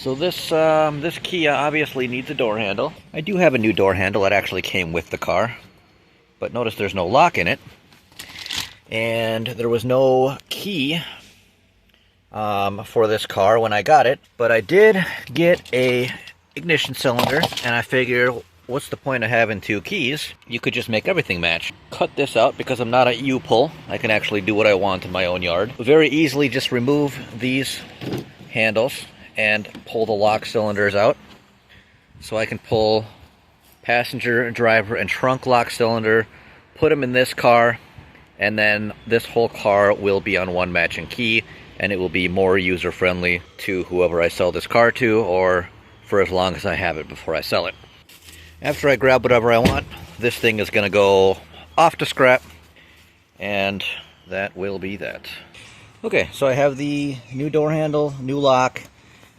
So this Kia obviously needs a door handle. I do have a new door handle that actually came with the car, but notice there's no lock in it, and there was no key for this car when I got it. But I did get a ignition cylinder, and I figured, what's the point of having two keys? You could just make everything match. Cut this out because I'm not a U-pull. I can actually do what I want in my own yard. Very easily just remove these handles and pull the lock cylinders out. So I can pull passenger, driver, and trunk lock cylinder, put them in this car, and then this whole car will be on one matching key, and it will be more user-friendly to whoever I sell this car to, or for as long as I have it before I sell it. After I grab whatever I want, this thing is going to go off to scrap, and that will be that. Okay, so I have the new door handle, new lock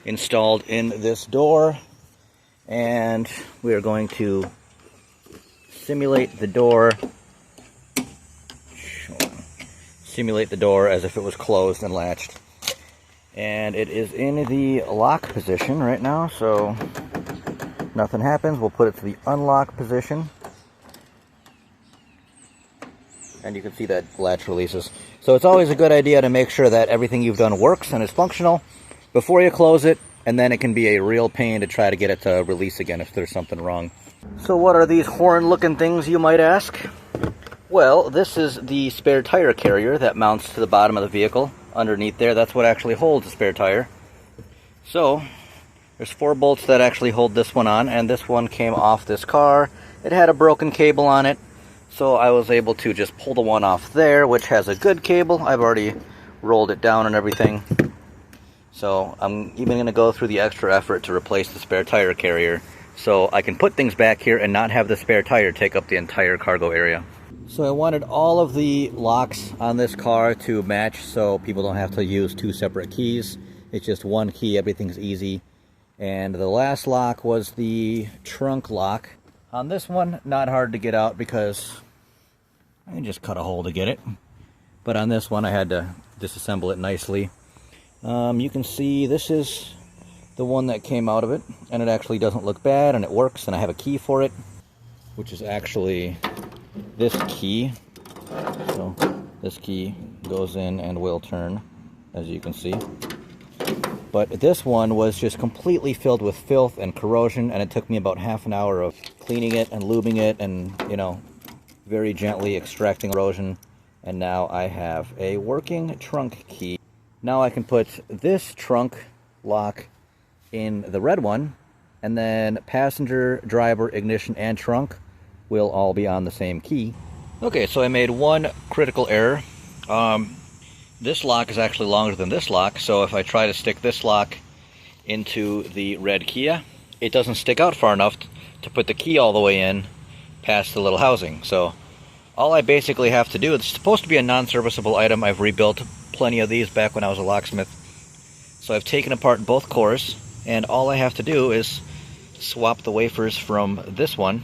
installed in this door, and we are going to simulate the door as if it was closed and latched. And it is in the lock position right now, so nothing happens. We'll put it to the unlock position, and you can see that latch releases. So it's always a good idea to make sure that everything you've done works and is functional before you close it, and then it can be a real pain to try to get it to release again if there's something wrong. So what are these horn-looking things, you might ask? Well, this is the spare tire carrier that mounts to the bottom of the vehicle. Underneath there, that's what actually holds the spare tire. So there's 4 bolts that actually hold this one on, and this one came off this car. It had a broken cable on it, so I was able to just pull the one off there, which has a good cable. I've already rolled it down and everything. So I'm even going to go through the extra effort to replace the spare tire carrier, so I can put things back here and not have the spare tire take up the entire cargo area. So I wanted all of the locks on this car to match, so people don't have to use 2 separate keys. It's just one key, everything's easy. And the last lock was the trunk lock. On this one, not hard to get out because I can just cut a hole to get it. But on this one, I had to disassemble it nicely. You can see this is the one that came out of it, and it actually doesn't look bad, and it works, and I have a key for it, which is actually this key. So this key goes in and will turn, as you can see. But this one was just completely filled with filth and corrosion, and it took me about half an hour of cleaning it and lubing it and, you know, very gently extracting erosion. And now I have a working trunk key. Now I can put this trunk lock in the red one, and then passenger, driver, ignition, and trunk will all be on the same key. Okay, so I made one critical error. This lock is actually longer than this lock, so if I try to stick this lock into the red Kia, it doesn't stick out far enough to put the key all the way in past the little housing. So all I basically have to do, it's supposed to be a non-serviceable item. I've rebuilt plenty of these back when I was a locksmith. So I've taken apart both cores, and all I have to do is swap the wafers from this one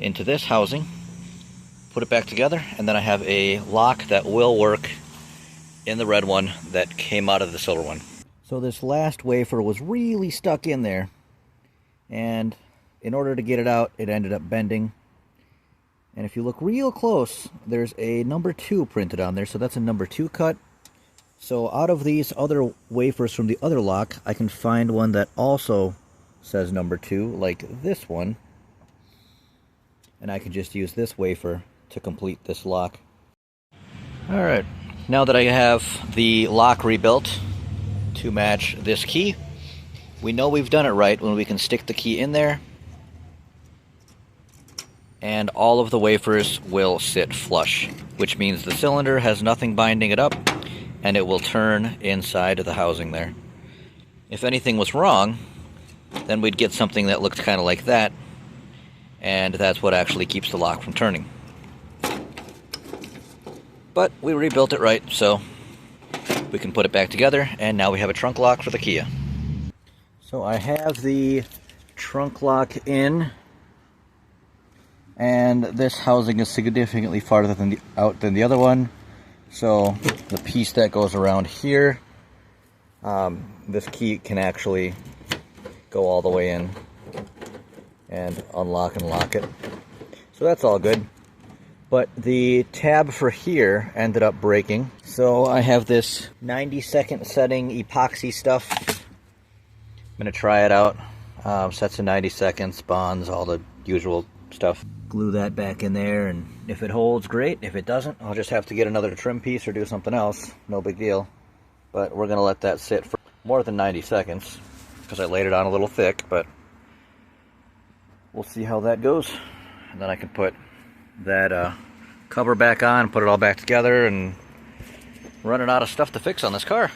into this housing, put it back together, and then I have a lock that will work in the red one that came out of the silver one. So this last wafer was really stuck in there, and in order to get it out, it ended up bending. And if you look real close, there's a number 2 printed on there, so that's a number 2 cut. So out of these other wafers from the other lock, I can find one that also says number 2, like this one. And I can just use this wafer to complete this lock. Alright, now that I have the lock rebuilt to match this key, we know we've done it right when we can stick the key in there, and all of the wafers will sit flush, which means the cylinder has nothing binding it up, and it will turn inside of the housing there. If anything was wrong, then we'd get something that looked kind of like that, and that's what actually keeps the lock from turning. But we rebuilt it right, so we can put it back together, and now we have a trunk lock for the Kia. So I have the trunk lock in, and this housing is significantly farther out than the other one. So the piece that goes around here, this key can actually go all the way in and unlock and lock it. So that's all good. But the tab for here ended up breaking. So I have this 90-second setting epoxy stuff. I'm gonna try it out. Sets to 90 seconds, bonds, all the usual stuff. Glue that back in there, and if it holds, great. If it doesn't, I'll just have to get another trim piece or do something else. No big deal. But we're gonna let that sit for more than 90 seconds because I laid it on a little thick, but we'll see how that goes. And then I can put that cover back on, put it all back together, and running out of stuff to fix on this car.